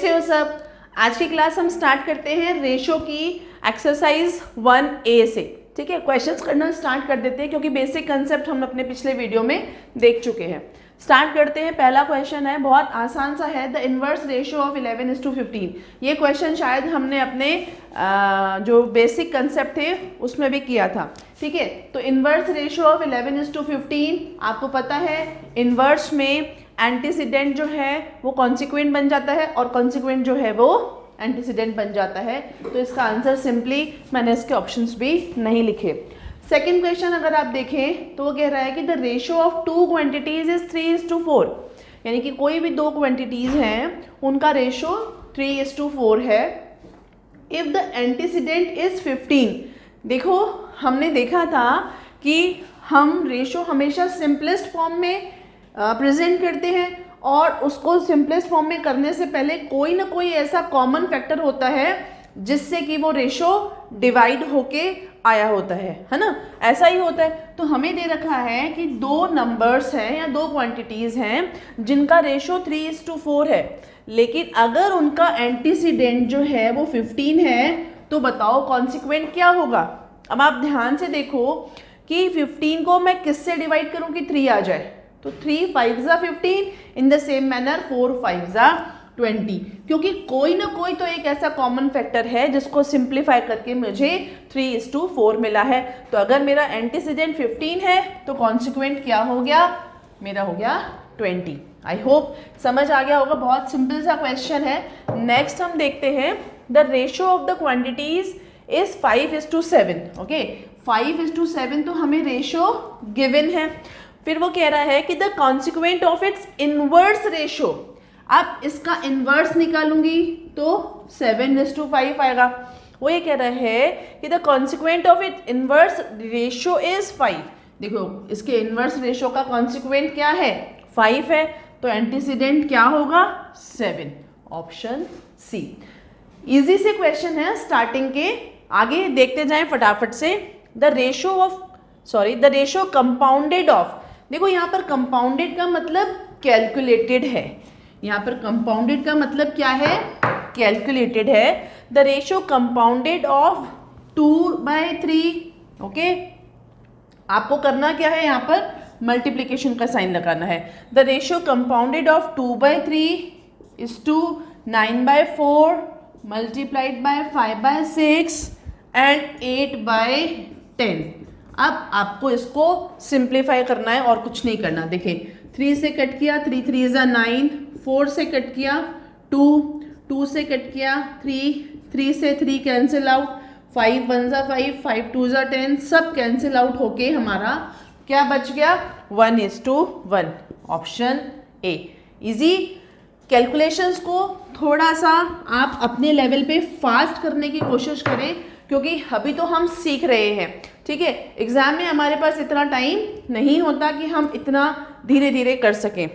कैसे हो सब। आज की क्लास हम स्टार्ट करते हैं रेशो की एक्सरसाइज 1A से। ठीक है, क्वेश्चंस करना स्टार्ट कर देते हैं क्योंकि बेसिक कंसेप्ट हम अपने पिछले वीडियो में देख चुके हैं। स्टार्ट करते हैं। पहला क्वेश्चन है, बहुत आसान सा है, द इनवर्स रेशियो ऑफ 11:15। ये क्वेश्चन शायद हमने अपने जो बेसिक कंसेप्ट थे उसमें भी किया था। ठीक है, तो इनवर्स रेशियो ऑफ 11:15 आपको पता है, इनवर्स में एंटीसीडेंट जो है वो कॉन्सिक्वेंट बन जाता है और कॉन्सिक्वेंट जो है वो एंटीसीडेंट बन जाता है। तो इसका आंसर सिंपली, मैंने इसके ऑप्शंस भी नहीं लिखे। सेकेंड क्वेश्चन अगर आप देखें तो वो कह रहा है कि the ratio of two quantities is 3:4, यानी कि कोई भी दो क्वांटिटीज हैं उनका रेशियो 3:4 है। इफ द एंटीसीडेंट इज 15, देखो हमने देखा था कि हम रेशियो हमेशा सिंपलेस्ट फॉर्म में प्रेजेंट करते हैं और उसको सिंपलेस्ट फॉर्म में करने से पहले कोई ना कोई ऐसा कॉमन फैक्टर होता है जिससे कि वो रेशो डिवाइड होके आया होता है ना, ऐसा ही होता है। तो हमें दे रखा है कि दो नंबर्स हैं या दो क्वांटिटीज़ हैं जिनका रेशो 3:4 है, लेकिन अगर उनका एंटीसीडेंट जो है वो 15 है तो बताओ कॉन्सिक्वेंट क्या होगा। अब आप ध्यान से देखो कि 15 को मैं किससे डिवाइड करूं कि 3 आ जाए, तो 3 5 ज़ा 15, इन द सेम मैनर 4 5 ज़ा 20, क्योंकि कोई ना कोई तो एक ऐसा कॉमन फैक्टर है जिसको सिंप्लीफाई करके मुझे 3:4 मिला है। तो अगर मेरा एंटीसीडेंट 15 है तो कॉन्सिक्वेंट क्या हो गया, मेरा हो गया 20। आई होप समझ आ गया होगा, बहुत सिंपल सा क्वेश्चन है। नेक्स्ट हम देखते हैं, the ratio of the quantities is 5:7। Okay, 5:7 तो हमें रेशियो गिवन है। फिर वो कह रहा है कि the consequent of its inverse ratio, अब इसका इनवर्स निकालूंगी तो 7:5 आएगा। वो ये कह रहा है कि the consequent of its inverse ratio is 5। देखो इसके इनवर्स रेशियो का कॉन्सिक्वेंट क्या है, 5 है, तो एंटीसीडेंट क्या होगा, 7। Option C. इजी से क्वेश्चन है स्टार्टिंग के, आगे देखते जाएं फटाफट से। द रेशियो कंपाउंडेड ऑफ, देखो यहाँ पर कंपाउंडेड का मतलब कैलकुलेटेड है, यहाँ पर कंपाउंडेड का मतलब क्या है, कैलकुलेटेड है। The ratio compounded of 2/3। Okay, आपको करना क्या है, यहाँ पर मल्टीप्लिकेशन का साइन लगाना है। The ratio compounded of 2/3 is to 9/4 multiplied by 5/6 and 8/10। अब आपको इसको सिंप्लीफाई करना है और कुछ नहीं करना। देखिए 3 से कट किया, 3 3 ज़ा 9, 4 से कट किया 2, 2 से कट किया 3, 3 से 3 कैंसिल आउट, 5 1 ज़ा 5, 5 2 ज़ा 10, सब कैंसिल आउट होके हमारा क्या बच गया, 1:1। Option A. इजी। कैलकुलेशंस को थोड़ा सा आप अपने लेवल पे फास्ट करने की कोशिश करें क्योंकि अभी तो हम सीख रहे हैं। ठीक है, एग्जाम में हमारे पास इतना टाइम नहीं होता कि हम इतना धीरे धीरे कर सकें।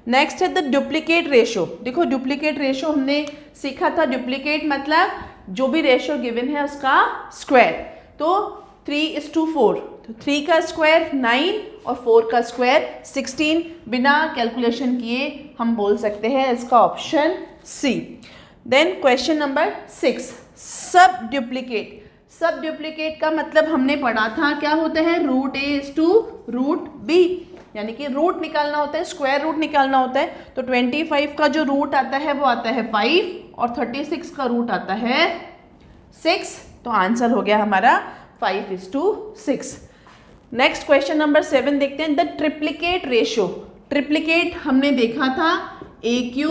नेक्स्ट है द डुप्लीकेट रेशियो। देखो डुप्लीकेट रेशियो हमने सीखा था, डुप्लीकेट मतलब जो भी रेशियो गिवन है उसका स्क्वायर। तो 3:4, तो 3 का स्क्वायर 9 और 4 का स्क्वायर 16। बिना कैलकुलेशन किए हम बोल सकते हैं इसका option C. Then question number 6, सब डुप्लीकेट। सब डुप्लीकेट का मतलब हमने पढ़ा था क्या होता है, √a/√b, यानी कि रूट निकालना होता है, स्क्वायर रूट निकालना होता है। तो 25 का जो रूट आता है वो आता है 5 और 36 का रूट आता है 6। तो आंसर हो गया हमारा 5:6। नेक्स्ट क्वेश्चन नंबर 7 देखते हैं, द ट्रिप्लीकेट रेशियो। ट्रिप्लीकेट हमने देखा था a³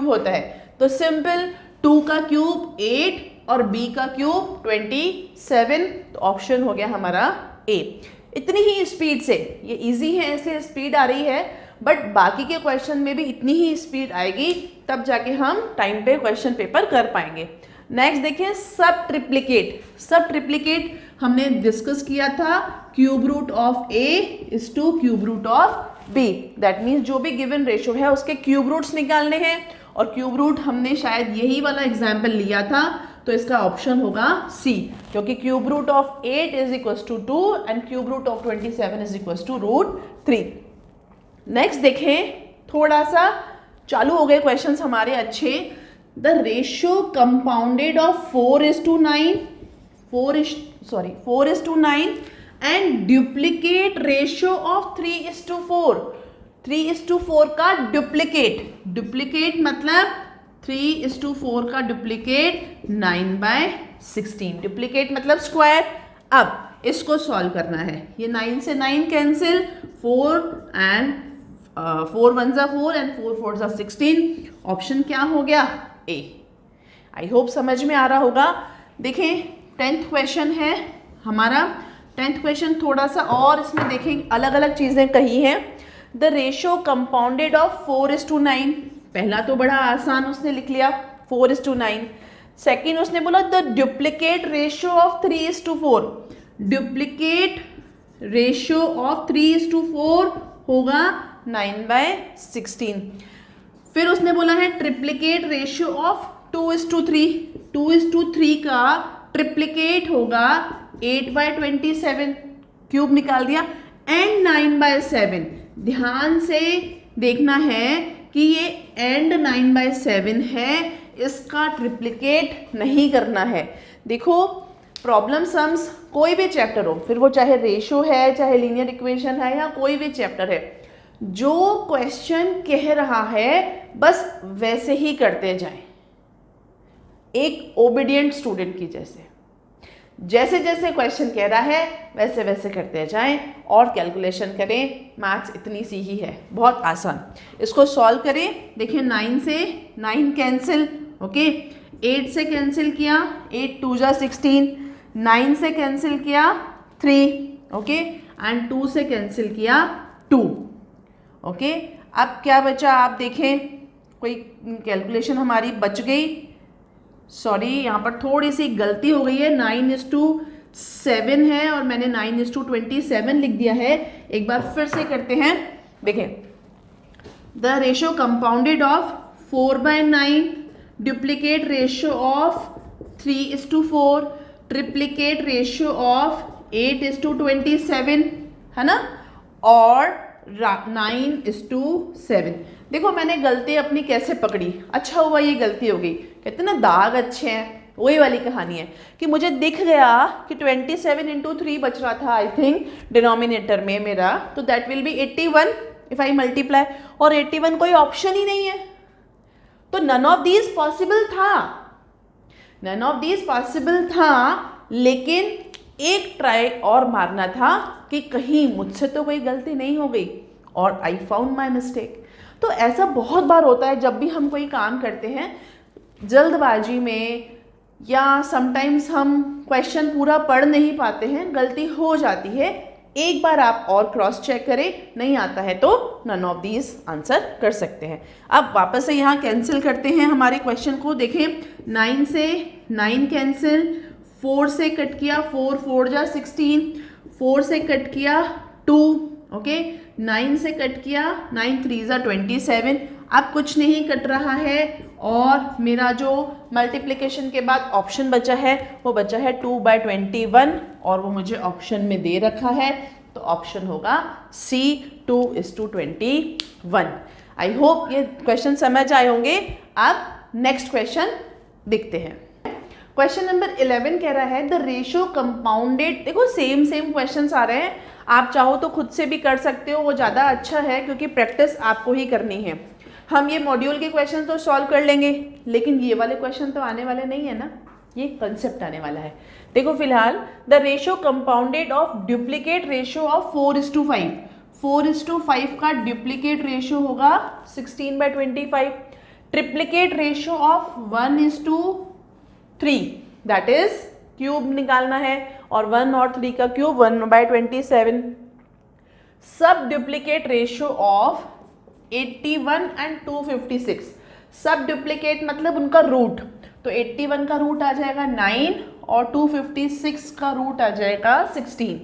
होता है। तो सिंपल 2 का क्यूब 8 और b का क्यूब 27। तो ऑप्शन हो गया हमारा ए। इतनी ही स्पीड से, ये इजी है इसलिए स्पीड आ रही है, बट बाकी के क्वेश्चन में भी इतनी ही स्पीड आएगी तब जाके हम टाइम पे क्वेश्चन पेपर कर पाएंगे। नेक्स्ट देखिए सब ट्रिप्लीकेट। सब ट्रिप्लीकेट हमने डिस्कस किया था, cube root of a is to cube root of b। That means जो भी गिवन रेशियो है उसके क्यूब रूट्स निकालने हैं, और क्यूब रूट हमने शायद यही वाला एग्जाम्पल लिया था, तो इसका ऑप्शन होगा सी, क्योंकि cube root of 8 is equal to 2 and cube root of 27 is equal to √3। Next देखें, थोड़ा सा चालू हो गए क्वेश्चंस हमारे अच्छे। The ratio compounded of 4:9 4:9 and duplicate ratio of 3:4 3:4 का डुप्लीकेट मतलब 3:4 का डुप्लीकेट 9/16, डुप्लीकेट मतलब स्क्वायर। अब इसको सॉल्व करना है, ये 9 से 9 कैंसिल, 4 एंड 4 1 जा 4 एंड 4 4 जा 16। ऑप्शन क्या हो गया? ए। आई होप समझ में आ रहा होगा। देखें 10th क्वेश्चन है हमारा। 10th क्वेश्चन थोड़ा सा और इसमें देखें अलग अलग चीज़ें कही हैं। द रेशियो कंपाउंडेड ऑफ 4:9, पहला तो बड़ा आसान उसने लिख लिया 4:9। सेकेंड उसने बोला the duplicate ratio of 3:4, duplicate ratio of 3:4 होगा 9/16। फिर उसने बोला है ट्रिप्लीकेट रेशियो ऑफ 2:3, 2:3 का ट्रिप्लीकेट होगा 8/27, क्यूब निकाल दिया, एंड 9/7। ध्यान से देखना है कि ये एंड 9/7 है, इसका ट्रिप्लीकेट नहीं करना है। देखो प्रॉब्लम सम्स कोई भी चैप्टर हो, फिर वो चाहे रेशो है, चाहे लीनियर इक्वेशन है, या कोई भी चैप्टर है, जो क्वेश्चन कह रहा है बस वैसे ही करते जाएं, एक ओबीडियंट स्टूडेंट की जैसे जैसे क्वेश्चन कह रहा है वैसे वैसे करते जाएं और कैलकुलेशन करें। मैथ्स इतनी सी ही है, बहुत आसान। इसको सॉल्व करें। देखिए 9 से 9 कैंसिल, ओके, 8 से कैंसिल किया, 8 2 जा 16, 9 से कैंसिल किया 3, ओके, एंड 2 से कैंसिल किया 2, ओके। अब क्या बचा आप देखें, कोई कैलकुलेशन हमारी बच गई। सॉरी, यहाँ पर थोड़ी सी गलती हो गई है, 9:7 है और मैंने 9:27 लिख दिया है। एक बार फिर से करते हैं। देखें the ratio compounded of 4/9, duplicate ratio of 3:4, triplicate ratio of 8:27, है ना, और 9:7। देखो मैंने गलती अपनी कैसे पकड़ी, अच्छा हुआ ये गलती हो गई। कहते ना दाग अच्छे हैं, वही वाली कहानी है कि मुझे दिख गया कि 27 × 3 बच रहा था आई थिंक डिनोमिनेटर में मेरा, तो that will be 81 if I multiply, और 81 कोई ऑप्शन ही नहीं है, तो नन ऑफ दीज पॉसिबल था, लेकिन एक ट्राई और मारना था कि कहीं मुझसे तो कोई गलती नहीं हो गई, और आई फाउंड माई मिस्टेक। तो ऐसा बहुत बार होता है जब भी हम कोई काम करते हैं जल्दबाजी में, या समटाइम्स हम क्वेश्चन पूरा पढ़ नहीं पाते हैं, गलती हो जाती है। एक बार आप और क्रॉस चेक करें, नहीं आता है तो नन ऑफ दीज आंसर कर सकते हैं। अब वापस से यहाँ कैंसिल करते हैं हमारे क्वेश्चन को। देखें 9 से 9 कैंसिल, 4 से कट किया, 4 4 जा 16, 4 से कट किया 2, ओके, 9 से कट किया, 9 3 जा 27। अब कुछ नहीं कट रहा है, और मेरा जो मल्टीप्लिकेशन के बाद ऑप्शन बचा है वो बचा है 2/21, और वो मुझे ऑप्शन में दे रखा है, तो ऑप्शन होगा C 2:21। आई होप ये क्वेश्चन समझ आए होंगे। अब नेक्स्ट क्वेश्चन देखते हैं। क्वेश्चन नंबर 11 कह रहा है द रेशियो कंपाउंडेड। देखो सेम क्वेश्चंस आ रहे हैं, आप चाहो तो खुद से भी कर सकते हो, वो ज़्यादा अच्छा है क्योंकि प्रैक्टिस आपको ही करनी है। हम ये मॉड्यूल के क्वेश्चन तो सॉल्व कर लेंगे, लेकिन ये वाले क्वेश्चन तो आने वाले नहीं है ना, ये कंसेप्ट आने वाला है। देखो फिलहाल the ratio compounded of duplicate ratio of 4:5, 4:5 का डुप्लीकेट रेशियो होगा 16/25, triplicate ratio of 1:3, that is cube निकालना है, और 1 और 3 का क्यूब 1/27। सब डुप्लीकेट रेशियो ऑफ 81 एंड 256, सब डुप्लीकेट मतलब उनका रूट, तो 81 का रूट आ जाएगा 9 और 256 का रूट आ जाएगा 16।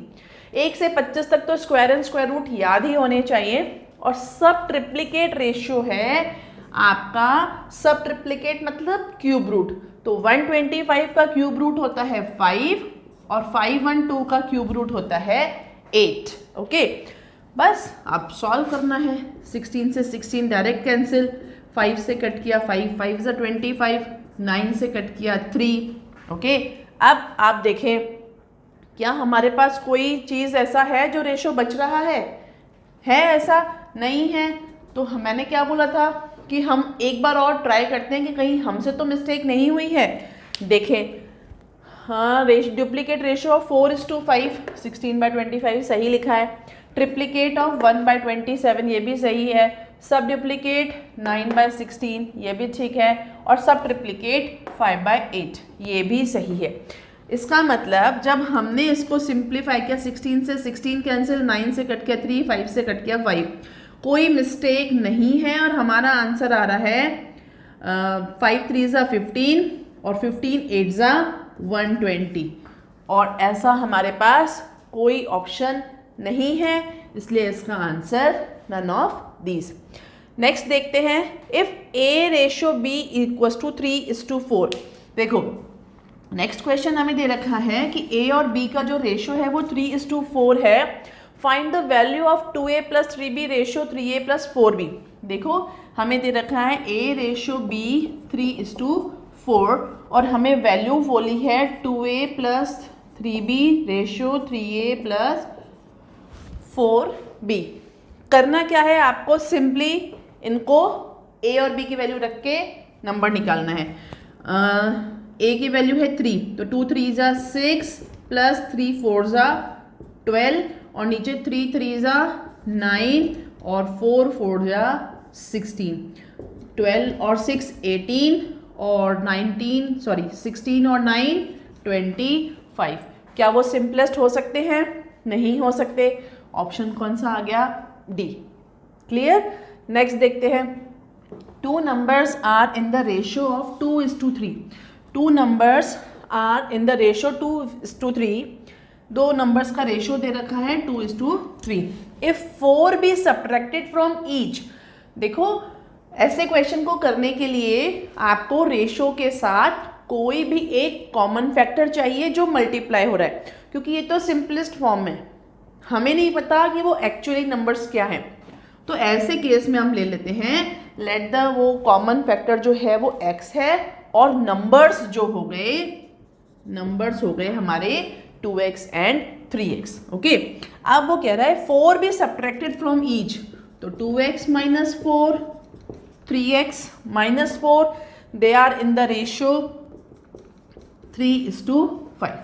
1 से 25 तक तो स्क्वायर एंड स्क्वायर रूट याद ही होने चाहिए। और सब ट्रिप्लीकेट रेशियो है आपका, सब ट्रिप्लीकेट मतलब क्यूब रूट, तो 125 का क्यूब रूट होता है 5, और 512 का क्यूब रूट होता है 8, ओके। बस अब सॉल्व करना है। 16 से 16 डायरेक्ट कैंसिल, 5 से कट किया 5, 5 से 25, 9 से कट किया 3। ओके, अब आप देखें क्या हमारे पास कोई चीज़ ऐसा है जो रेशो बच रहा है ऐसा नहीं है। तो मैंने क्या बोला था कि हम एक बार और ट्राई करते हैं कि कहीं हमसे तो मिस्टेक नहीं हुई है। देखें, हाँ, डुप्लीकेट रेशो ऑफ 4:5 16/25 सही लिखा है। ट्रिप्लीकेट ऑफ 1/27 ये भी सही है। सब डुप्लीकेट 9/16 ये भी ठीक है, और सब ट्रिप्लीकेट 5/8 ये भी सही है। इसका मतलब जब हमने इसको सिंप्लीफाई किया, 16 से 16 कैंसिल, 9 से कट किया 3, 5 से कट किया 5, कोई मिस्टेक नहीं है और हमारा आंसर आ रहा है 5 3 15 और 15 8 120, और ऐसा हमारे पास कोई ऑप्शन नहीं है, इसलिए इसका answer none of these. Next देखते हैं, if A ratio B equals to 3:4। देखो नेक्स्ट क्वेश्चन हमें दे रखा है कि ए और बी का जो रेशो है वो 3:4 है। Find the value of 2a + 3b ratio 3a + 4b। देखो हमें दे रखा है a रेशो b 3:4 और हमें वैल्यू बोली है 2a + 3b ratio 3a + 4b। करना क्या है, आपको सिंपली इनको a और b की वैल्यू रख के नंबर निकालना है। a की वैल्यू है 3, तो 2 3 = 6 + 3 4 = 12, और नीचे 3 3 = 9 और 4 4 = 16। 12 और 6 18 और 16 और 9 25। क्या वो सिंपलेस्ट हो सकते हैं? नहीं हो सकते। ऑप्शन कौन सा आ गया? डी। क्लियर? नेक्स्ट देखते हैं, 2 numbers are in the ratio of 2:3। 2 numbers are in the ratio 2:3। दो नंबर्स का रेशियो दे रखा है 2:3। If 4 be subtracted from each। देखो ऐसे क्वेश्चन को करने के लिए आपको रेशियो के साथ कोई भी एक कॉमन फैक्टर चाहिए जो मल्टीप्लाई हो रहा है, क्योंकि ये तो सिंपलेस्ट फॉर्म है, हमें नहीं पता कि वो एक्चुअली नंबर्स क्या हैं। तो ऐसे केस में हम ले लेते हैं लेट द वो कॉमन फैक्टर जो है वो x है और नंबर्स जो हो गए, नंबर्स हो गए हमारे 2x एंड 3x। ओके, अब वो कह रहा है 4 be subtracted from each, तो 2x - 4 3x - 4 they are in the ratio 3:5।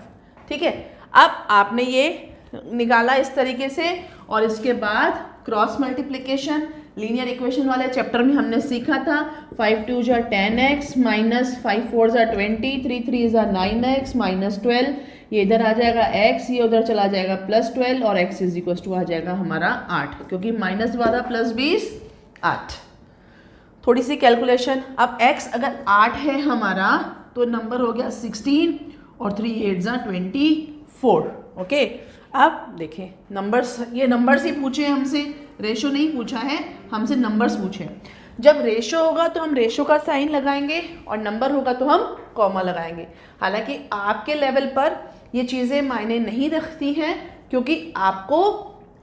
ठीक है, अब आपने ये निकाला इस तरीके से, और इसके बाद क्रॉस मल्टीप्लिकेशन लीनियर इक्वेशन वाले चैप्टर में हमने सीखा था 5 2 = 10x -5 4 = 20 3 3 = 9x -12, ये इधर आ जाएगा x, ये उधर चला जाएगा +12 और x = आ जाएगा हमारा 8, क्योंकि -12 + 20 8। थोड़ी सी कैलकुलेशन, अब x अगर 8 है हमारा तो नंबर हो गया 16 और 3 8 = 24। ओके, अब देखें नंबर्स, ये नंबर्स ही पूछे हमसे, रेशो नहीं पूछा है हमसे, नंबर्स पूछे। जब रेशो होगा तो हम रेशो का साइन लगाएंगे और नंबर होगा तो हम कॉमा लगाएंगे। हालांकि आपके लेवल पर ये चीज़ें मायने नहीं रखती हैं, क्योंकि आपको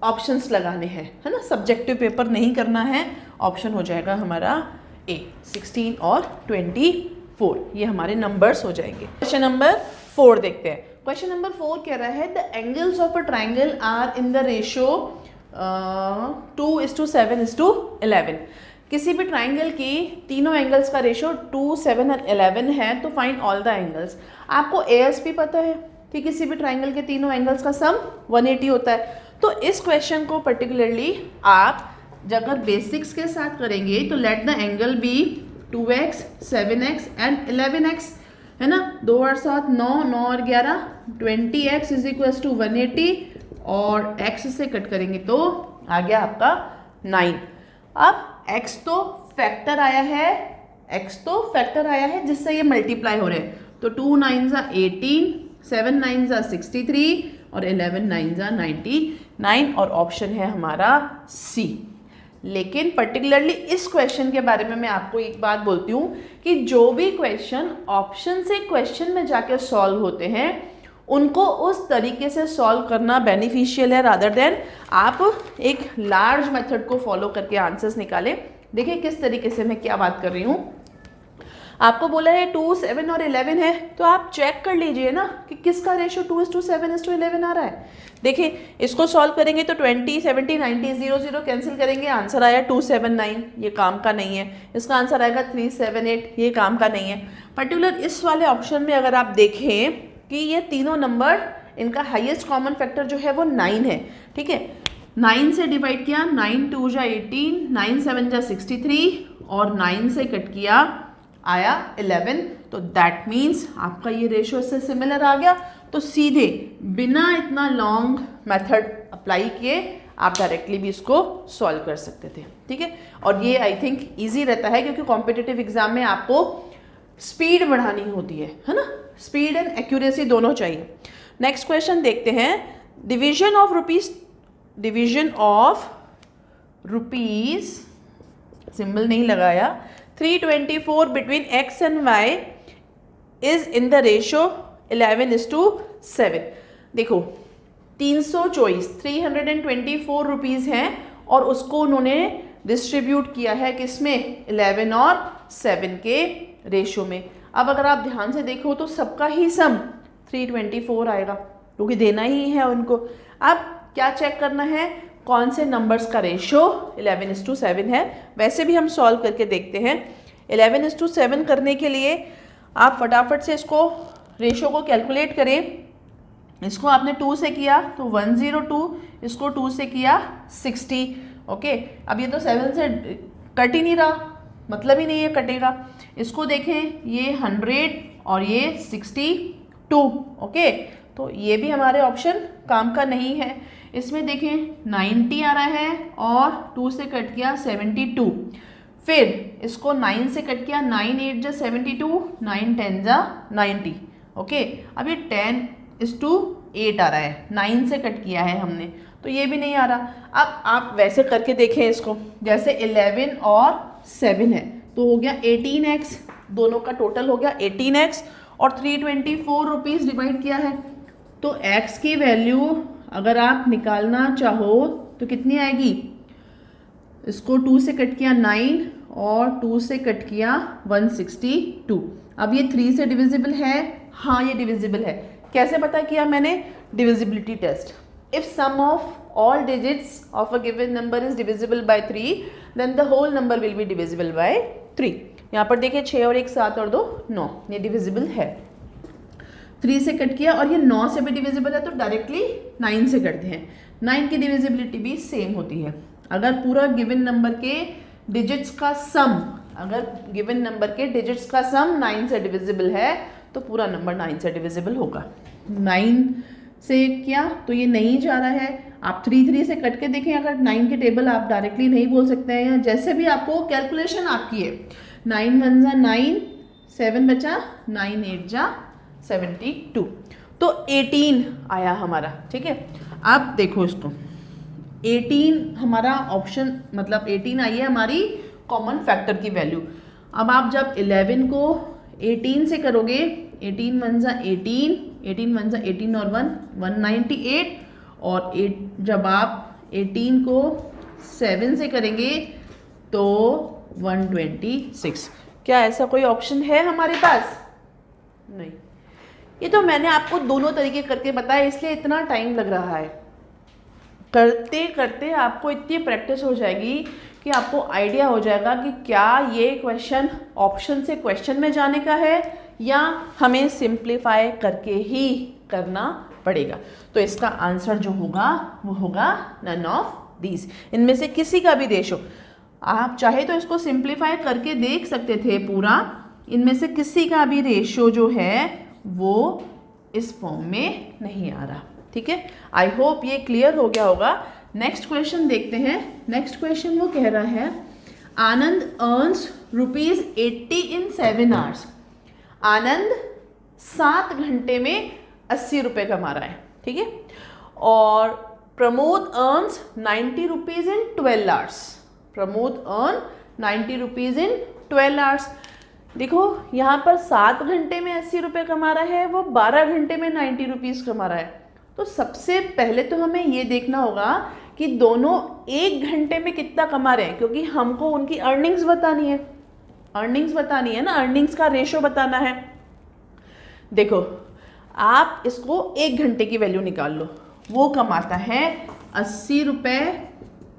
ऑप्शंस लगाने हैं, है ना, सब्जेक्टिव पेपर नहीं करना है। ऑप्शन हो जाएगा हमारा ए 16 और 24, ये हमारे नंबर्स हो जाएंगे। क्वेश्चन नंबर 4 देखते हैं। क्वेश्चन नंबर 4 कह रहा है the angles of a triangle are in the ratio 2:7:11। किसी भी ट्राइंगल की तीनों एंगल्स का रेशियो 2 7 और 11 है, तो फाइंड ऑल द एंगल्स। आपको एएसपी पता है कि किसी भी ट्राइंगल के तीनों एंगल्स का सम 180 होता है। तो इस क्वेश्चन को पर्टिकुलरली आप अगर बेसिक्स के साथ करेंगे तो let the angle be 2x 7x and 11x, है ना, 2 और 7 9, 9 और 11 20x = 180, और x से कट करेंगे तो आ गया आपका 9। अब x तो फैक्टर आया है, x तो फैक्टर आया है जिससे ये मल्टीप्लाई हो रहे हैं, तो 2 9 = 18, 7 9 = 63 और 11 9 = 99, और ऑप्शन है हमारा सी। लेकिन पर्टिकुलरली इस क्वेश्चन के बारे में मैं आपको एक बात बोलती हूँ कि जो भी क्वेश्चन ऑप्शन से क्वेश्चन में जाके सॉल्व होते हैं उनको उस तरीके से सॉल्व करना बेनिफिशियल है, रादर देन आप एक लार्ज मेथड को फॉलो करके आंसर्स निकालें, देखिए किस तरीके से मैं क्या बात कर रही हूँ। आपको बोला है 2, 7 और 11 है, तो आप चेक कर लीजिए ना कि किसका रेशो 2:7:11 आ रहा है। देखिए इसको सॉल्व करेंगे तो 20, 70, 90, 0, 0 कैंसिल करेंगे, आंसर आया 279, ये काम का नहीं है। इसका आंसर आएगा 378, ये काम का नहीं है। पर्टिकुलर इस वाले ऑप्शन में अगर आप देखें कि ये तीनों नंबर, इनका हाईएस्ट कॉमन फैक्टर जो है वो 9 है, ठीक है। 9 से डिवाइड किया, 9 2 जा 18, 9 7 जा 63 और 9 से कट किया आया 11, तो दैट मीन्स आपका ये रेशो इससे सिमिलर आ गया। तो सीधे बिना इतना लॉन्ग मेथड अप्लाई किए आप डायरेक्टली भी इसको सॉल्व कर सकते थे, ठीक है। और ये आई थिंक ईजी रहता है क्योंकि कॉम्पिटिटिव एग्जाम में आपको स्पीड बढ़ानी होती है ना, स्पीड एंड एक्यूरेसी दोनों चाहिए। नेक्स्ट क्वेश्चन देखते हैं। डिवीजन ऑफ रुपीज सिंबल नहीं लगाया 324 between x and y is in the ratio 11:7। देखो 324 रुपीज़ हैं और उसको उन्होंने डिस्ट्रीब्यूट किया है किसमें, 11 और 7 के रेशो में। अब अगर आप ध्यान से देखो तो सबका ही सम 324 आएगा क्योंकि देना ही है उनको। अब क्या चेक करना है, कौन से नंबर्स का रेशो 11:7 है। वैसे भी हम सॉल्व करके देखते हैं। 11:7 करने के लिए आप फटाफट से इसको रेशो को कैलकुलेट करें। इसको आपने 2 से किया तो 102, इसको 2 से किया 60, ओके। अब ये तो 7 से कट ही नहीं रहा, मतलब ही नहीं है कटेगा। इसको देखें, ये 100 और ये 62, ओके। तो ये भी हमारे ऑप्शन काम का नहीं है। इसमें देखें 90 आ रहा है और 2 से कट किया 72, फिर इसको 9 से कट किया, 9 8 जा 72, 9 10 जा 90, ओके। अब ये 10:8 आ रहा है, 9 से कट किया है हमने, तो ये भी नहीं आ रहा। अब आप वैसे करके देखें इसको, जैसे 11 और 7 है तो हो गया 18x, दोनों का टोटल हो गया 18x और 324 रुपीज़ डिवाइड किया है, तो x की वैल्यू अगर आप निकालना चाहो तो कितनी आएगी। इसको 2 से कट किया 9 और 2 से कट किया 162। अब ये 3 से डिविजिबल है, हाँ ये डिविजिबल है। कैसे पता किया मैंने, divisibility test. If sum of all digits of a given number is divisible by 3 then the whole number will be divisible by 3। यहाँ पर देखिए 6 और 1 7 और 2 9, ये डिविजिबल है। 3 से कट किया और ये 9 से भी डिविजिबल है तो डायरेक्टली 9 से करते हैं। 9 की डिविजिबिलिटी भी सेम होती है। अगर पूरा गिवन नंबर के डिजिट्स का सम, अगर गिवन नंबर के डिजिट्स का सम 9 से डिविजिबल है तो पूरा नंबर 9 से डिविजिबल होगा। 9 से किया तो ये नहीं जा रहा है। आप 3 से कट के देखें, अगर 9 के टेबल आप डायरेक्टली नहीं बोल सकते हैं, या जैसे भी आपको कैलकुलेशन आपकी है, 9 1 जा 9, 7 बचा, 9 8 जा 72, तो 18 आया हमारा, ठीक है। अब देखो इसको 18 हमारा ऑप्शन, मतलब 18 आई है हमारी कॉमन फैक्टर की वैल्यू। अब आप जब 11 को 18 से करोगे, 18 1 जा 18, 18 1 जा 18 और 1 198, और 8 जब आप 18 को 7 से करेंगे तो 126। क्या ऐसा कोई ऑप्शन है हमारे पास? नहीं। ये तो मैंने आपको दोनों तरीके करके बताया, इसलिए इतना टाइम लग रहा है। करते करते आपको इतनी प्रैक्टिस हो जाएगी कि आपको आइडिया हो जाएगा कि क्या ये क्वेश्चन ऑप्शन से क्वेश्चन में जाने का है या हमें सिंप्लीफाई करके ही करना पड़ेगा। तो इसका आंसर जो होगा वो होगा नन ऑफ दीज, इनमें से किसी का भी रेशो। आप चाहे तो इसको सिंप्लीफाई करके देख सकते थे पूरा, इनमें से किसी का भी रेशो जो है वो इस फॉर्म में नहीं आ रहा, ठीक है। आई होप ये क्लियर हो गया होगा। नेक्स्ट क्वेश्चन देखते हैं। नेक्स्ट क्वेश्चन वो कह रहा है आनंद अर्न्स ₹80 इन 7 आवर्स। आनंद 7 घंटे में 80 रुपये कमा रहा है, ठीक है। और Pramod earns 90 rupees in 12 hours. Pramod earn 90 rupees in 12 hours. देखो यहाँ पर 7 घंटे में 80 रुपये कमा रहा है, वो 12 घंटे में 90 रुपीज़ कमा रहा है। तो सबसे पहले तो हमें ये देखना होगा कि दोनों 1 घंटे में कितना कमा रहे हैं, क्योंकि हमको उनकी अर्निंग्स बतानी है, ना, अर्निंग्स का रेशो बताना है। देखो आप इसको 1 घंटे की वैल्यू निकाल लो, वो कमाता है 80 रुपये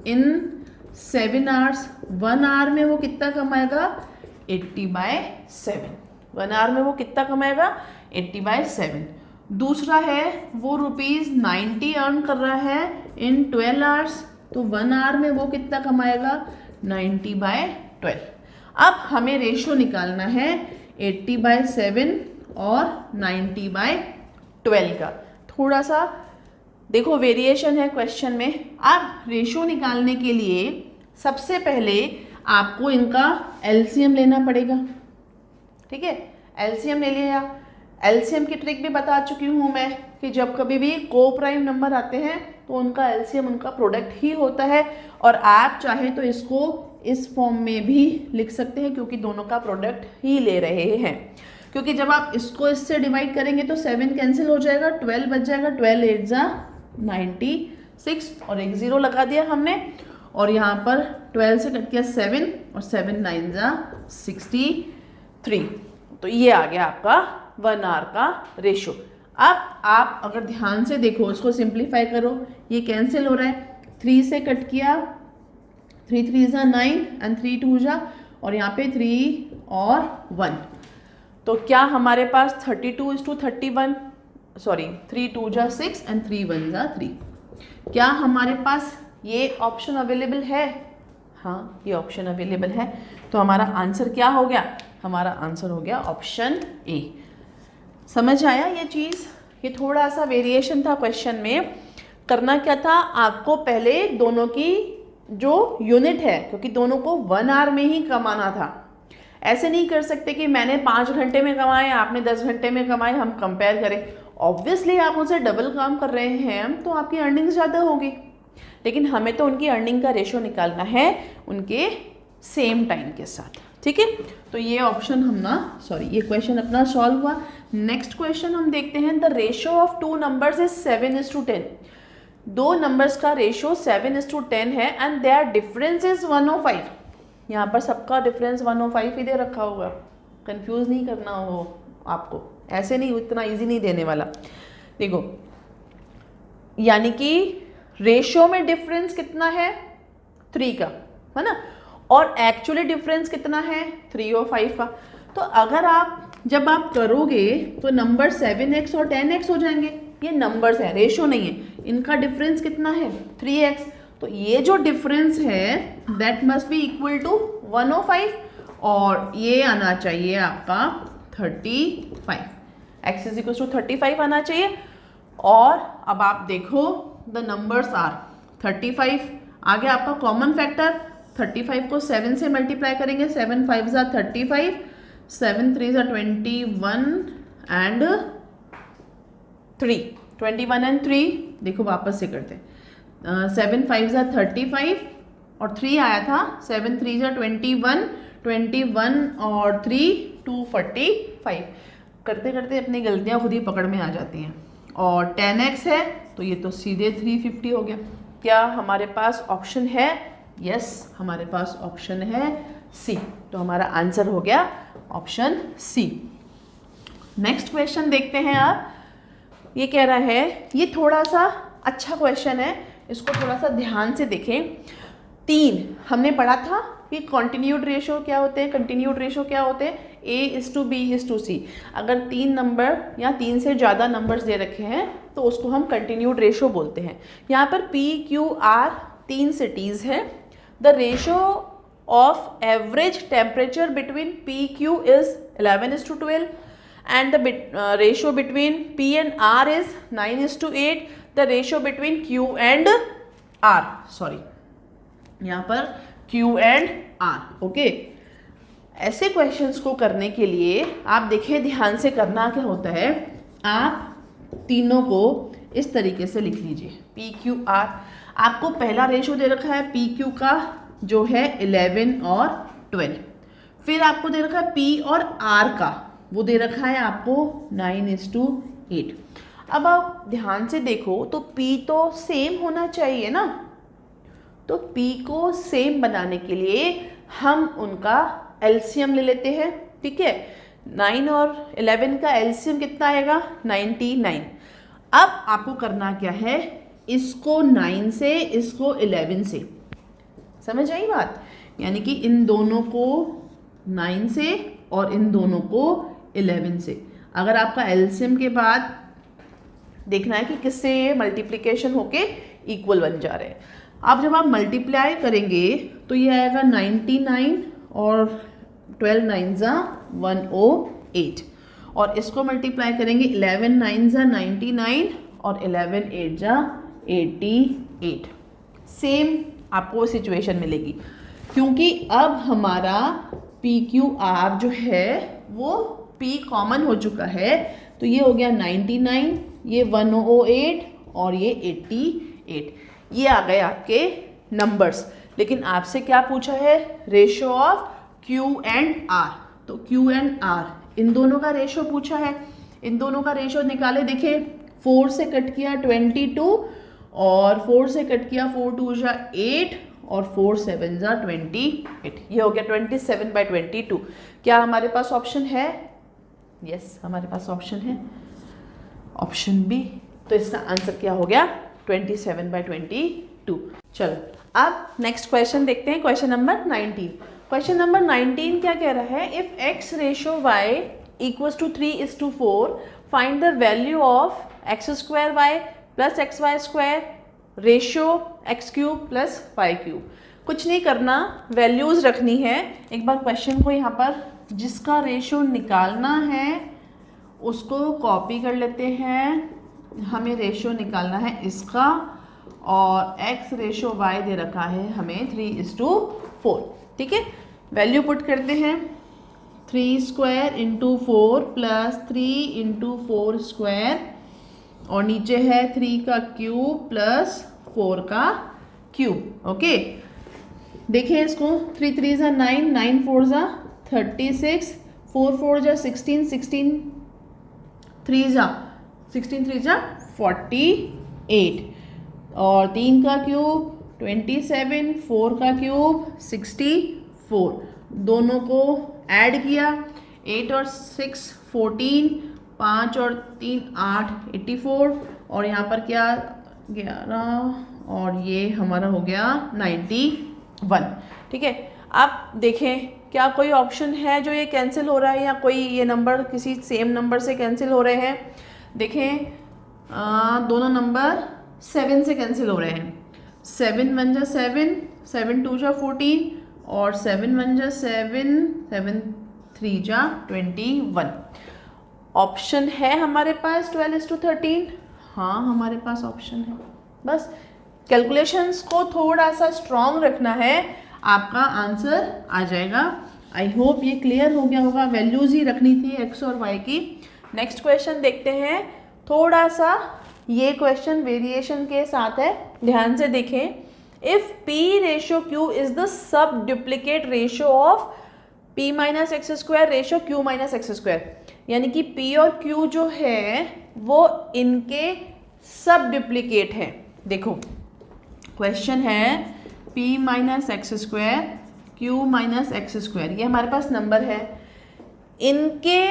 इन 7 आवर्स। 1 आवर में वो कितना कमाएगा, 80/7। 1 आवर में वो कितना कमाएगा, 80/7। दूसरा है वो ₹90 अर्न कर रहा है इन 12 आवर्स, तो 1 आवर में वो कितना कमाएगा, 90/12। अब हमें रेशो निकालना है 80/7 और 90/12 का। थोड़ा सा देखो वेरिएशन है क्वेश्चन में। अब रेशो निकालने के लिए सबसे पहले आपको इनका एलसीएम लेना पड़ेगा, ठीक है। एलसीएम ले लिया। एलसीएम की ट्रिक भी बता चुकी हूँ मैं कि जब कभी भी को प्राइम नंबर आते हैं तो उनका एलसीएम उनका प्रोडक्ट ही होता है, और आप चाहे तो इसको इस फॉर्म में भी लिख सकते हैं क्योंकि दोनों का प्रोडक्ट ही ले रहे हैं। क्योंकि जब आप इसको इससे डिवाइड करेंगे तो 7 कैंसिल हो जाएगा, 12 बच जाएगा, 12 8 जा 96 और एक 0 लगा दिया हमने, और यहाँ पर 12 से कट किया 7 और 7 9 जा 63। तो ये आ गया आपका 1 आवर का रेशो। अब आप अगर ध्यान से देखो, इसको सिंप्लीफाई करो, ये कैंसिल हो रहा है, 3 से कट किया, 3 3 जा 9 एंड 3 2 जा, और यहाँ पे 3 और 1, तो क्या हमारे पास 32:31, सॉरी 3 2 जा 6 एंड 3 1 जा 3। क्या हमारे पास ये ऑप्शन अवेलेबल है? हाँ, ये ऑप्शन अवेलेबल है। तो हमारा आंसर क्या हो गया? हमारा आंसर हो गया ऑप्शन ए। समझ आया ये चीज़? ये थोड़ा सा वेरिएशन था क्वेश्चन में। करना क्या था, आपको पहले दोनों की जो यूनिट है, क्योंकि दोनों को 1 आवर में ही कमाना था। ऐसे नहीं कर सकते कि मैंने 5 घंटे में कमाए, आपने 10 घंटे में कमाए, हम कंपेयर करें। ऑब्वियसली आप उनसे डबल काम कर रहे हैं तो आपकी अर्निंग्स ज़्यादा होगी, लेकिन हमें तो उनकी अर्निंग का रेशो निकालना है उनके सेम टाइम के साथ, ठीक है। तो ये ऑप्शन ये क्वेश्चन अपना सॉल्व हुआ। नेक्स्ट क्वेश्चन हम देखते हैं। The ratio of 2 numbers is 7:10। 2 numbers का रेशो 7:10 है एंड देयर डिफरेंस इज 105। यहाँ पर सबका डिफरेंस 105 ही दे रखा होगा, कंफ्यूज नहीं करना हो आपको, ऐसे नहीं, इतना इजी नहीं देने वाला। देखो, यानी कि रेशो में डिफरेंस कितना है, 3 का, है ना, और एक्चुअली डिफरेंस कितना है, 3 और 5 का। तो अगर जब आप करोगे तो नंबर 7x और 10x हो जाएंगे। ये नंबर्स है, रेशो नहीं है। इनका डिफरेंस कितना है, 3x। तो ये जो डिफरेंस है that must be equal to 105, और ये आना चाहिए आपका 35। x इज इक्वल टू 35 आना चाहिए। और अब आप देखो द नंबर्स आर 35, आगे आपका कॉमन फैक्टर 35 को 7 से मल्टीप्लाई करेंगे, 7 5 जा 35, 7 3 जा 21 एंड 3, 21 एंड 3। देखो वापस से करते हैं, 7 5 जा 35 और 3 आया था, 7 3 जा 21, 21 और 3 245। करते करते अपनी गलतियाँ खुद ही पकड़ में आ जाती हैं। और 10x है तो ये तो सीधे 350 हो गया। क्या हमारे पास ऑप्शन है? यस, हमारे पास ऑप्शन है सी। तो हमारा आंसर हो गया ऑप्शन सी। नेक्स्ट क्वेश्चन देखते हैं आप। ये कह रहा है, ये थोड़ा सा अच्छा क्वेश्चन है, इसको थोड़ा सा ध्यान से देखें। 3 हमने पढ़ा था कि कॉन्टिन्यूड रेशो क्या होते हैं, कंटिन्यूड रेशो क्या होते हैं, A:B:C। अगर 3 नंबर या 3 से ज़्यादा नंबर्स दे रखे हैं तो उसको हम कंटिन्यूड रेशो बोलते हैं। यहाँ पर PQR 3 सिटीज़ है। The ratio of average temperature between PQ is 11:12 and the ratio between P and R is 9:8. The ratio between Q and R, sorry, यहाँ पर Q and R, ओके। ऐसे questions को करने के लिए आप देखिए ध्यान से करना क्या होता है। आप तीनों को इस तरीके से लिख लीजिए, PQR। आपको पहला रेशो दे रखा है PQ का जो है 11 और 12, फिर आपको दे रखा है P और R का, वो दे रखा है आपको 9:8। अब आप ध्यान से देखो तो P तो सेम होना चाहिए ना, तो P को सेम बनाने के लिए हम उनका एलसीएम ले लेते हैं, ठीक है। 9 और 11 का एलसीएम कितना आएगा? 99। अब आपको करना क्या है, इसको 9 से, इसको 11 से, समझ आई बात? यानी कि इन दोनों को 9 से और इन दोनों को 11 से। अगर आपका एलसीएम के बाद देखना है कि किससे ये मल्टीप्लिकेशन होके इक्वल बन जा रहे हैं। अब जब आप मल्टीप्लाई करेंगे तो ये आएगा 99 और 12 9 ज़ा 108, और इसको मल्टीप्लाई करेंगे 11 9 ज़ा 99 और 11 8 ज़ा 88। सेम आपको सिचुएशन मिलेगी, क्योंकि अब हमारा PQR जो है वो P कॉमन हो चुका है। तो ये हो गया 99, ये 108 और ये 88। ये आ गए आपके नंबर्स। लेकिन आपसे क्या पूछा है? Ratio of Q and R। तो Q एंड R इन दोनों का रेशो पूछा है। इन दोनों का रेशो निकाले, देखे 4 से कट किया 22 और 4 से कट किया 4 2 जा 8 और 4 7 जा 28। ये हो गया 27/22। क्या हमारे पास ऑप्शन है? यस, हमारे पास ऑप्शन है, ऑप्शन बी। तो इसका आंसर क्या हो गया? 27/22। चलो अब नेक्स्ट क्वेश्चन देखते हैं, क्वेश्चन नंबर 19। क्वेश्चन नंबर 19 क्या कह रहा है? If x ratio y equals to 3:4 find the value of x² y plus xy² ratio x³ plus y³। कुछ नहीं करना, वैल्यूज रखनी है। एक बार क्वेश्चन को यहाँ पर जिसका रेशो निकालना है उसको कॉपी कर लेते हैं। हमें रेशो निकालना है इसका, और x रेशो y दे रखा है हमें 3:4, ठीक है। वैल्यू पुट करते हैं, 3² × 4 प्लस 3 × 4 स्क्वायर, और नीचे है 3 का क्यूब प्लस 4 का क्यूब। ओके, देखिए इसको, 3 3 ज़ा 9, 9 4 ज़ा 36, 4 4 ज़ा 16, 16 3 ज़ा 16 3 ज़ा 48, और 3 का क्यूब 27, 4 का क्यूब 64। दोनों को ऐड किया, 8 और 6 14, 5 और 3 8 84, और यहाँ पर क्या 11, और ये हमारा हो गया 91, ठीक है। अब देखें क्या कोई ऑप्शन है जो ये कैंसिल हो रहा है, या कोई ये नंबर किसी सेम नंबर से कैंसिल हो रहे हैं? देखें दोनों नंबर 7 से कैंसिल हो रहे हैं। 7 1 जा 7, 7 2 जा 14, और 7 1 जा 7, 7 3 जा 21। ऑप्शन है हमारे पास 12:13। हाँ, हमारे पास ऑप्शन है। बस कैलकुलेशंस को थोड़ा सा स्ट्रॉन्ग रखना है, आपका आंसर आ जाएगा। आई होप ये क्लियर हो गया होगा। वैल्यूज ही रखनी थी x और y की। नेक्स्ट क्वेश्चन देखते हैं। थोड़ा सा ये क्वेश्चन वेरिएशन के साथ है, ध्यान से देखें। If p ratio q is the sub duplicate ratio of p minus x square ratio q minus x square, यानी कि p और q जो है वो इनके सब डुप्लीकेट हैं। देखो क्वेश्चन है p minus x square q minus x square, ये हमारे पास नंबर है। इनके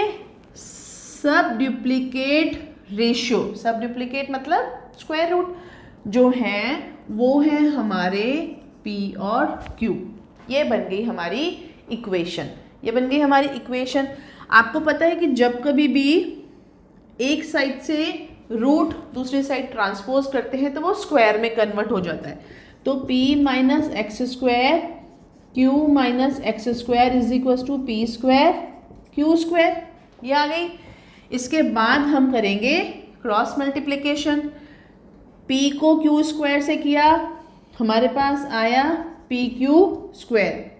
सब डुप्लीकेट रेशियो, सब डुप्लीकेट मतलब स्क्वायर रूट जो हैं वो है हमारे p और q। ये बन गई हमारी इक्वेशन, ये बन गई हमारी इक्वेशन। आपको पता है कि जब कभी भी एक साइड से रूट दूसरी साइड ट्रांसपोज करते हैं तो वो स्क्वायर में कन्वर्ट हो जाता है। तो p minus x square q minus x square is equal to p square q square, ये आ गई। इसके बाद हम करेंगे क्रॉस मल्टीप्लिकेशन। p को q स्क्वायर से किया, हमारे पास आया P Q square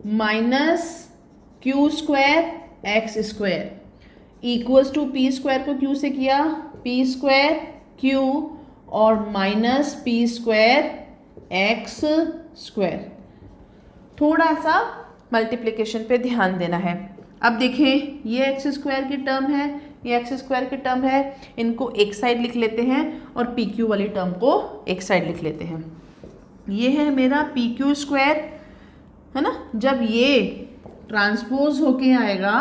minus Q square x square equals to P square को क्यू से किया, पी स्क्वायर क्यू और minus P square x square. थोड़ा सा मल्टीप्लिकेशन पे ध्यान देना है। अब देखें ये एक्स स्क्वायर की टर्म है, ये एक्स स्क्वायर की टर्म है, इनको एक साइड लिख लेते हैं और पी क्यू वाली टर्म को एक साइड लिख लेते हैं। ये है मेरा पी क्यू स्क्वायर, है ना। जब ये ट्रांसपोज होके आएगा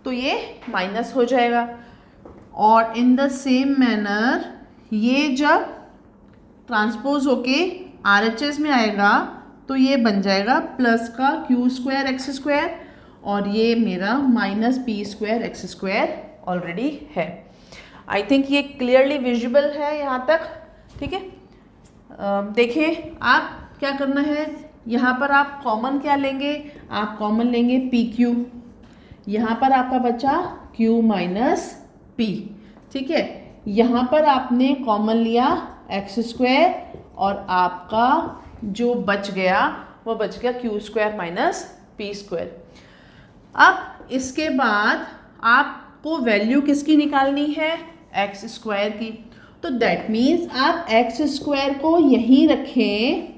तो ये माइनस हो जाएगा, और इन द सेम मैनर ये जब ट्रांसपोज होके RHS में आएगा तो ये बन जाएगा प्लस का क्यू स्क्वायर एक्स स्क्वायर, और ये मेरा minus P square x square already है। आई थिंक ये क्लियरली विजिबल है यहाँ तक, ठीक है। देखिए आप क्या करना है, यहाँ पर आप कॉमन क्या लेंगे, आप कॉमन लेंगे पी क्यू, यहाँ पर आपका बचा क्यू माइनस पी, ठीक है। यहाँ पर आपने कॉमन लिया एक्स स्क्वायर, और आपका जो बच गया वो बच गया Q square minus P square. अब इसके बाद आपको वैल्यू किसकी निकालनी है, एक्स स्क्वायर की। तो दैट मीन्स आप एक्स स्क्वायर को यहीं रखें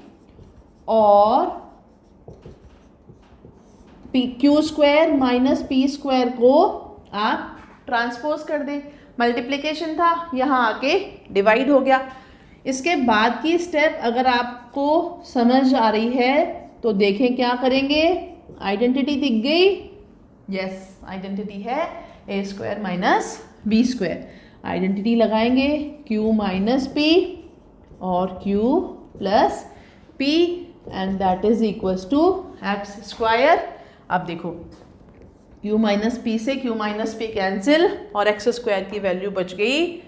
और Q square minus P square को आप ट्रांसपोज कर दें। मल्टीप्लिकेशन था, यहाँ आके डिवाइड हो गया। इसके बाद की स्टेप अगर आपको समझ आ रही है तो देखें क्या करेंगे, आइडेंटिटी दिख गई, यस आइडेंटिटी है A square minus B square. Identity लगाएंगे q माइनस पी और q plus P, and that is equals to X square. अब देखो q माइनस पी से q माइनस पी कैंसिल, और एक्स स्क्वायर की वैल्यू बच गई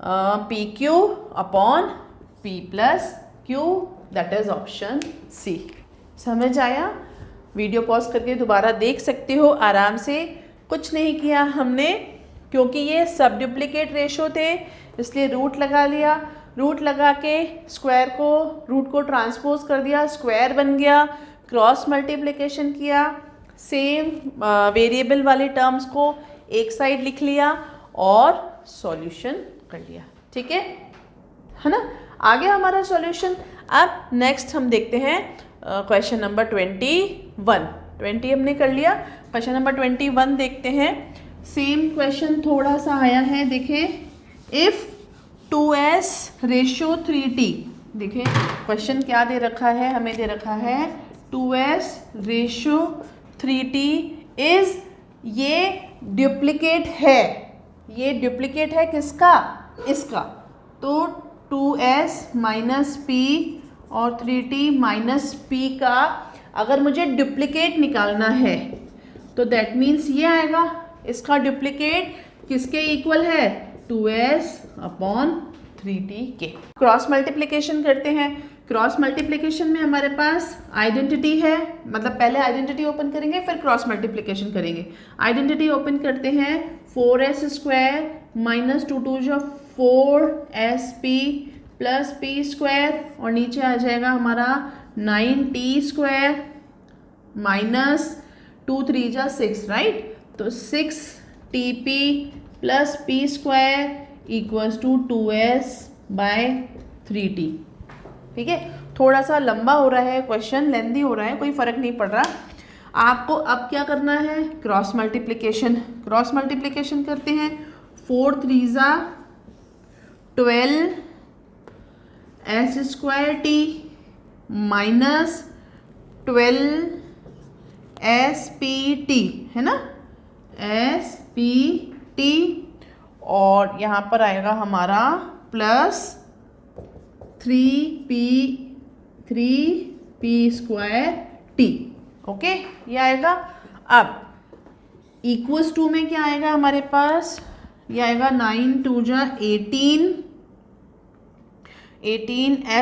P Q upon P plus Q, that is option C. समझ आया? वीडियो पॉज करके दोबारा देख सकते हो आराम से। कुछ नहीं किया हमने, क्योंकि ये सब डुप्लीकेट रेशो थे इसलिए रूट लगा लिया, रूट लगा के स्क्वायर को रूट को ट्रांसपोज कर दिया, स्क्वायर बन गया, क्रॉस मल्टीप्लिकेशन किया, सेम वेरिएबल वाले टर्म्स को एक साइड लिख लिया और सॉल्यूशन कर लिया, ठीक है ना। आगे हमारा सॉल्यूशन। अब नेक्स्ट हम देखते हैं क्वेश्चन नंबर 20 हमने कर लिया, क्वेश्चन नंबर 21 देखते हैं। सेम क्वेश्चन थोड़ा सा आया है, देखें इफ 2s रेशियो 3t, देखें क्वेश्चन क्या दे रखा है, हमें दे रखा है 2s रेशियो 3t इज, ये डुप्लीकेट है, ये डुप्लीकेट है किसका, इसका। तो 2s माइनस पी और 3t माइनस पी का अगर मुझे डुप्लीकेट निकालना है तो दैट मीन्स ये आएगा, इसका डुप्लीकेट किसके इक्वल है, 2s अपॉन 3t के। क्रॉस मल्टीप्लिकेशन करते हैं। क्रॉस मल्टीप्लिकेशन में हमारे पास आइडेंटिटी है, मतलब पहले आइडेंटिटी ओपन करेंगे फिर क्रॉस मल्टीप्लिकेशन करेंगे। आइडेंटिटी ओपन करते हैं, 4s स्क्वायर माइनस 2 2 जो 4sp प्लस पी स्क्वायर, और नीचे आ जाएगा हमारा 9t स्क्वायर माइनस 2 3 जा 6, राइट। तो 6tp plus P square equals to 2s by 3t, ठीक है। थोड़ा सा लंबा हो रहा है क्वेश्चन, लेंदी हो रहा है, कोई फ़र्क नहीं पड़ रहा। आपको अब क्या करना है, क्रॉस मल्टीप्लिकेशन। क्रॉस मल्टीप्लिकेशन करते हैं, 4 3 जा 12 s square t minus 12 spt, है ना, spt, और यहाँ पर आएगा हमारा plus 3p square t, okay, ये आएगा। अब इक्वल्स टू में क्या आएगा हमारे पास, ये आएगा 9 2 जा 18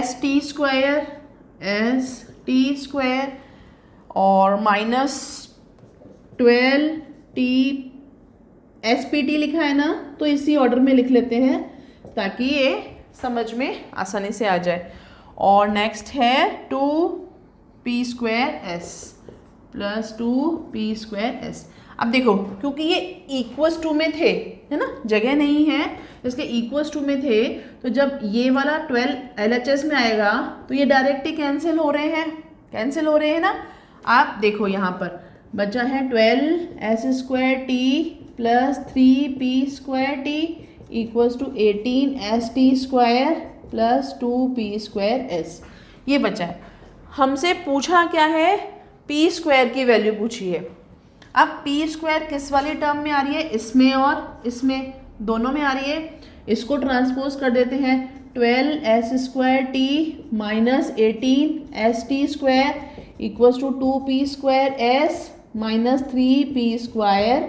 st स्क्वायर और माइनस 12t spt लिखा है ना, तो इसी ऑर्डर में लिख लेते हैं ताकि ये समझ में आसानी से आ जाए। और नेक्स्ट है 2p square s plus 2p square s। अब देखो क्योंकि ये इक्वल्स टू में थे, है ना, जगह नहीं है इसलिए इक्वल्स टू में थे, तो जब ये वाला 12 LHS में आएगा तो ये डायरेक्ट ही कैंसिल हो रहे हैं ना। आप देखो यहाँ पर बचा है 12s square t plus 3p square t equals to 18st square plus 2p square s। ये बचा है। हमसे पूछा क्या है, पी स्क्वायर की वैल्यू पूछी है। अब पी स्क्वायर किस वाली टर्म में आ रही है, इसमें और इसमें, दोनों में आ रही है। इसको ट्रांसपोज कर देते हैं, 12s square T minus 18s T square equals to 2p square s minus 3p square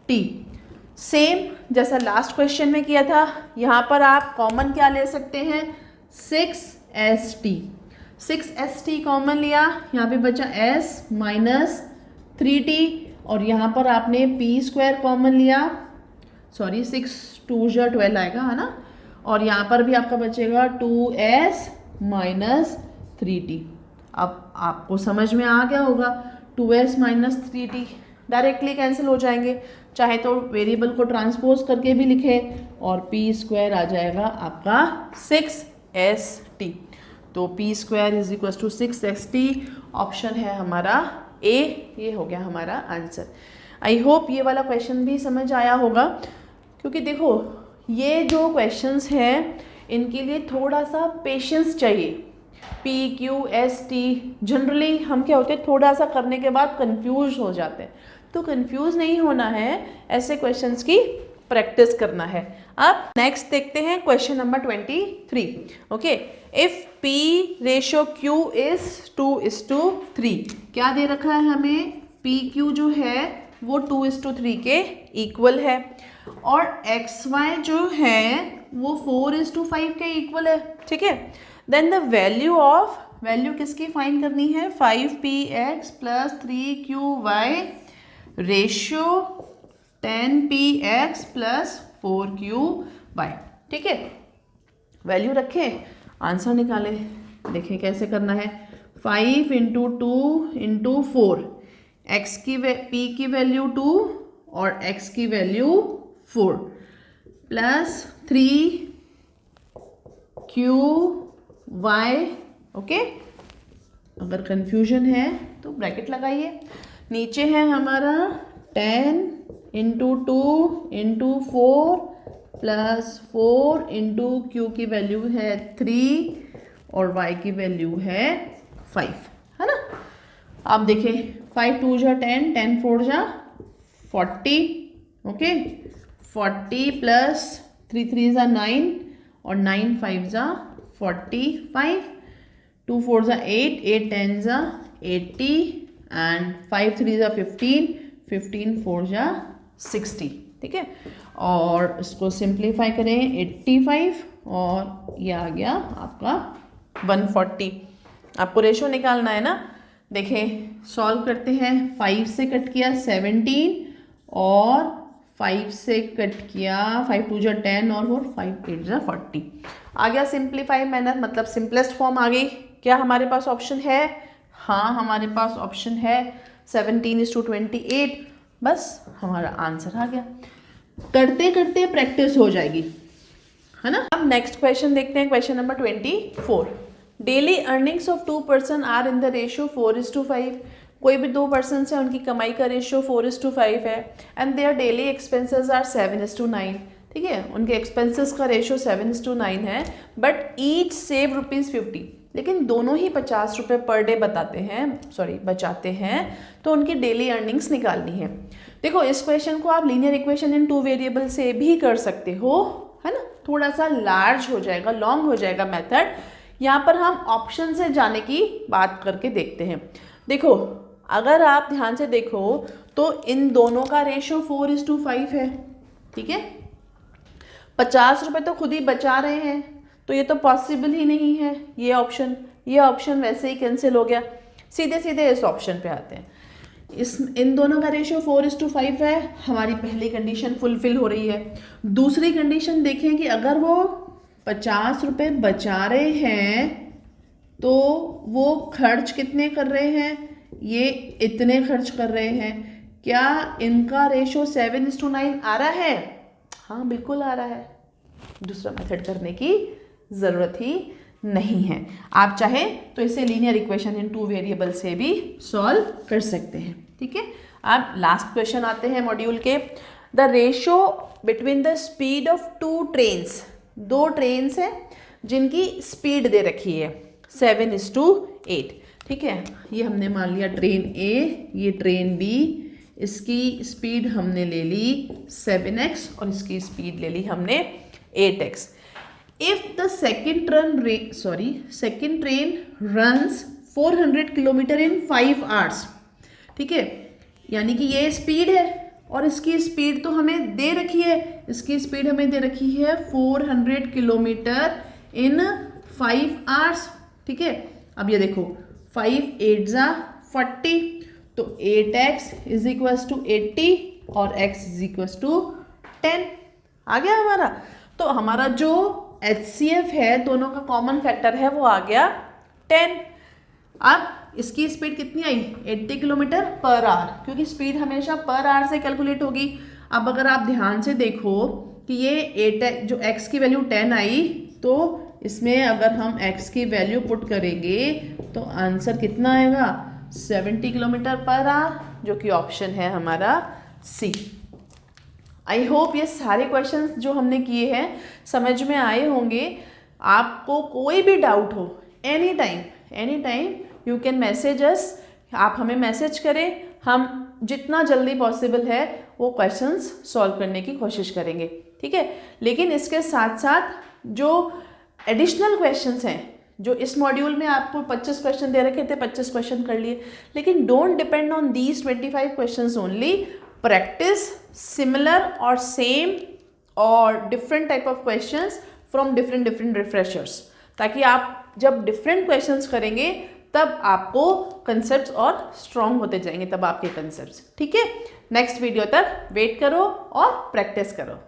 T. Same जैसा लास्ट क्वेश्चन में किया था, यहाँ पर आप कॉमन क्या ले सकते हैं, 6st। 6st कॉमन लिया, यहाँ पे बचा s माइनस 3t, और यहाँ पर आपने p स्क्वायर कॉमन लिया, सॉरी 6 2 12 आएगा, है ना, और यहाँ पर भी आपका बचेगा 2s माइनस 3t। अब आपको समझ में आ गया होगा, 2s minus 3t directly cancel हो जाएंगे, चाहे तो वेरिएबल को ट्रांसपोज करके भी लिखे, और p स्क्वायर आ जाएगा आपका 6st। तो p square is equal to 6st, option है हमारा ए। ये हो गया हमारा आंसर। आई होप ये वाला क्वेश्चन भी समझ आया होगा, क्योंकि देखो ये जो क्वेश्चंस हैं इनके लिए थोड़ा सा पेशेंस चाहिए। P Q S T generally हम क्या होते हैं, थोड़ा सा करने के बाद कंफ्यूज हो जाते हैं, तो कंफ्यूज नहीं होना है, ऐसे क्वेश्चंस की प्रैक्टिस करना है। अब नेक्स्ट देखते हैं question number 23। Okay, if P ratio Q is 2:3, क्या दे रखा है हमें, पी क्यू जो है वो 2:3 के इक्वल है, और एक्स वाई जो है वो 4:5 के इक्वल है, ठीक है। देन द वैल्यू किसकी फाइंड करनी है, 5px plus 3qy ratio 10px plus 4qy, ठीक है। वैल्यू रखें, आंसर निकालें, देखें कैसे करना है। 5 × 2 × 4, x की p की वैल्यू 2 और x की वैल्यू 4 प्लस 3qy, ओके। अगर कंफ्यूजन है तो ब्रैकेट लगाइए। नीचे है हमारा 10 × 2 × 4 प्लस 4 × q की वैल्यू है 3 और y की वैल्यू है 5, है ना। आप देखें 5 2 जा 10, 10 4 जा 40, ओके। 40 प्लस 3 3 जा 9 और 9 5 जा 45, 2 4 जा 8, 8 10 जा 80 एंड 5 3 जा 15, 15 4 जा 60, ठीक है। और इसको सिंप्लीफाई करें 85 और ये आ गया आपका 140। आपको रेशो निकालना है ना, देखें सॉल्व करते हैं। 5 से कट किया 17 और 5 से कट किया 5 2 जा 10 और 5 8 जा 40। आ गया सिंप्लीफाई मैनर, मतलब सिंपलेस्ट फॉर्म आ गई। क्या हमारे पास ऑप्शन है, हाँ हमारे पास ऑप्शन है 17:28, बस हमारा आंसर आ गया। करते करते प्रैक्टिस हो जाएगी, है ना। अब नेक्स्ट क्वेश्चन देखते हैं, question number 24। Daily earnings of 2 person are in the ratio 4:5। कोई भी 2 पर्सन है, उनकी कमाई का रेशियो 4:5 है, and their daily expenses are 7:9, ठीक है। उनके एक्सपेंसेस का रेशियो 7:9 है, बट ईच सेव ₹50। लेकिन दोनों ही 50 रुपये पर डे बचाते हैं, तो उनकी डेली अर्निंग्स निकालनी है। देखो इस क्वेश्चन को आप लीनियर इक्वेशन इन 2 वेरिएबल से भी कर सकते हो, है ना। थोड़ा सा लार्ज हो जाएगा, लॉन्ग हो जाएगा मेथड। यहाँ पर हम ऑप्शन से जाने की बात करके देखते हैं। देखो अगर आप ध्यान से देखो तो इन दोनों का रेशियो 4:5 है, ठीक है। 50 रुपये तो खुद ही बचा रहे हैं, तो ये तो पॉसिबल ही नहीं है। ये ऑप्शन वैसे ही कैंसिल हो गया। सीधे सीधे इस ऑप्शन पे आते हैं। इन दोनों का रेशियो 4:5 है, हमारी पहली कंडीशन फुलफिल हो रही है। दूसरी कंडीशन देखें कि अगर वो 50 रुपये बचा रहे हैं तो वो खर्च कितने कर रहे हैं, ये इतने खर्च कर रहे हैं। क्या इनका रेशियो 7:9 आ रहा है? हाँ बिल्कुल आ रहा है। दूसरा मेथड करने की ज़रूरत ही नहीं है। आप चाहें तो इसे लीनियर इक्वेशन इन 2 वेरिएबल से भी सॉल्व कर सकते हैं, ठीक है। अब लास्ट क्वेश्चन आते हैं मॉड्यूल के। The ratio between the speed of 2 trains, 2 trains हैं जिनकी स्पीड दे रखी है। 7:8। ठीक है, ये हमने मान लिया ट्रेन ए, ये ट्रेन बी, इसकी स्पीड हमने ले ली 7x और इसकी स्पीड ले ली हमने 8x। If the second train runs 400 kilometre in 5 hours. ठीक है, यानी कि ये स्पीड है और इसकी स्पीड तो हमें दे रखी है, इसकी स्पीड हमें दे रखी है 400 किलोमीटर इन 5 आवर्स। ठीक है, अब ये देखो 5 8 40, तो 8x इज इक्वल्स टू 80 और x इज इक्वल्स टू 10 आ गया हमारा। तो हमारा जो HCF है, दोनों का कॉमन फैक्टर है, वो आ गया 10। अब इसकी स्पीड कितनी आई 80 किलोमीटर पर आवर, क्योंकि स्पीड हमेशा पर आवर से कैलकुलेट होगी। अब अगर आप ध्यान से देखो कि ये 8 जो x की वैल्यू 10 आई, तो इसमें अगर हम x की वैल्यू पुट करेंगे तो आंसर कितना आएगा 70 किलोमीटर पर आवर, जो कि ऑप्शन है हमारा सी। आई होप ये सारे क्वेश्चंस जो हमने किए हैं समझ में आए होंगे। आपको कोई भी डाउट हो any time you can message us, आप हमें मैसेज करें, हम जितना जल्दी पॉसिबल है वो क्वेश्चंस सॉल्व करने की कोशिश करेंगे। ठीक है, लेकिन इसके साथ साथ जो एडिशनल क्वेश्चंस हैं, जो इस मॉड्यूल में आपको 25 क्वेश्चन दे रखे थे, 25 क्वेश्चन कर लिए, लेकिन don't depend on these 25 questions only. Practice similar और सेम और different type of questions from different refreshers, ताकि आप जब डिफरेंट क्वेश्चंस करेंगे तब आपको कंसेप्ट्स और स्ट्रॉन्ग होते जाएंगे, तब आपके कंसेप्ट्स। ठीक है, नेक्स्ट वीडियो तक वेट करो और प्रैक्टिस करो।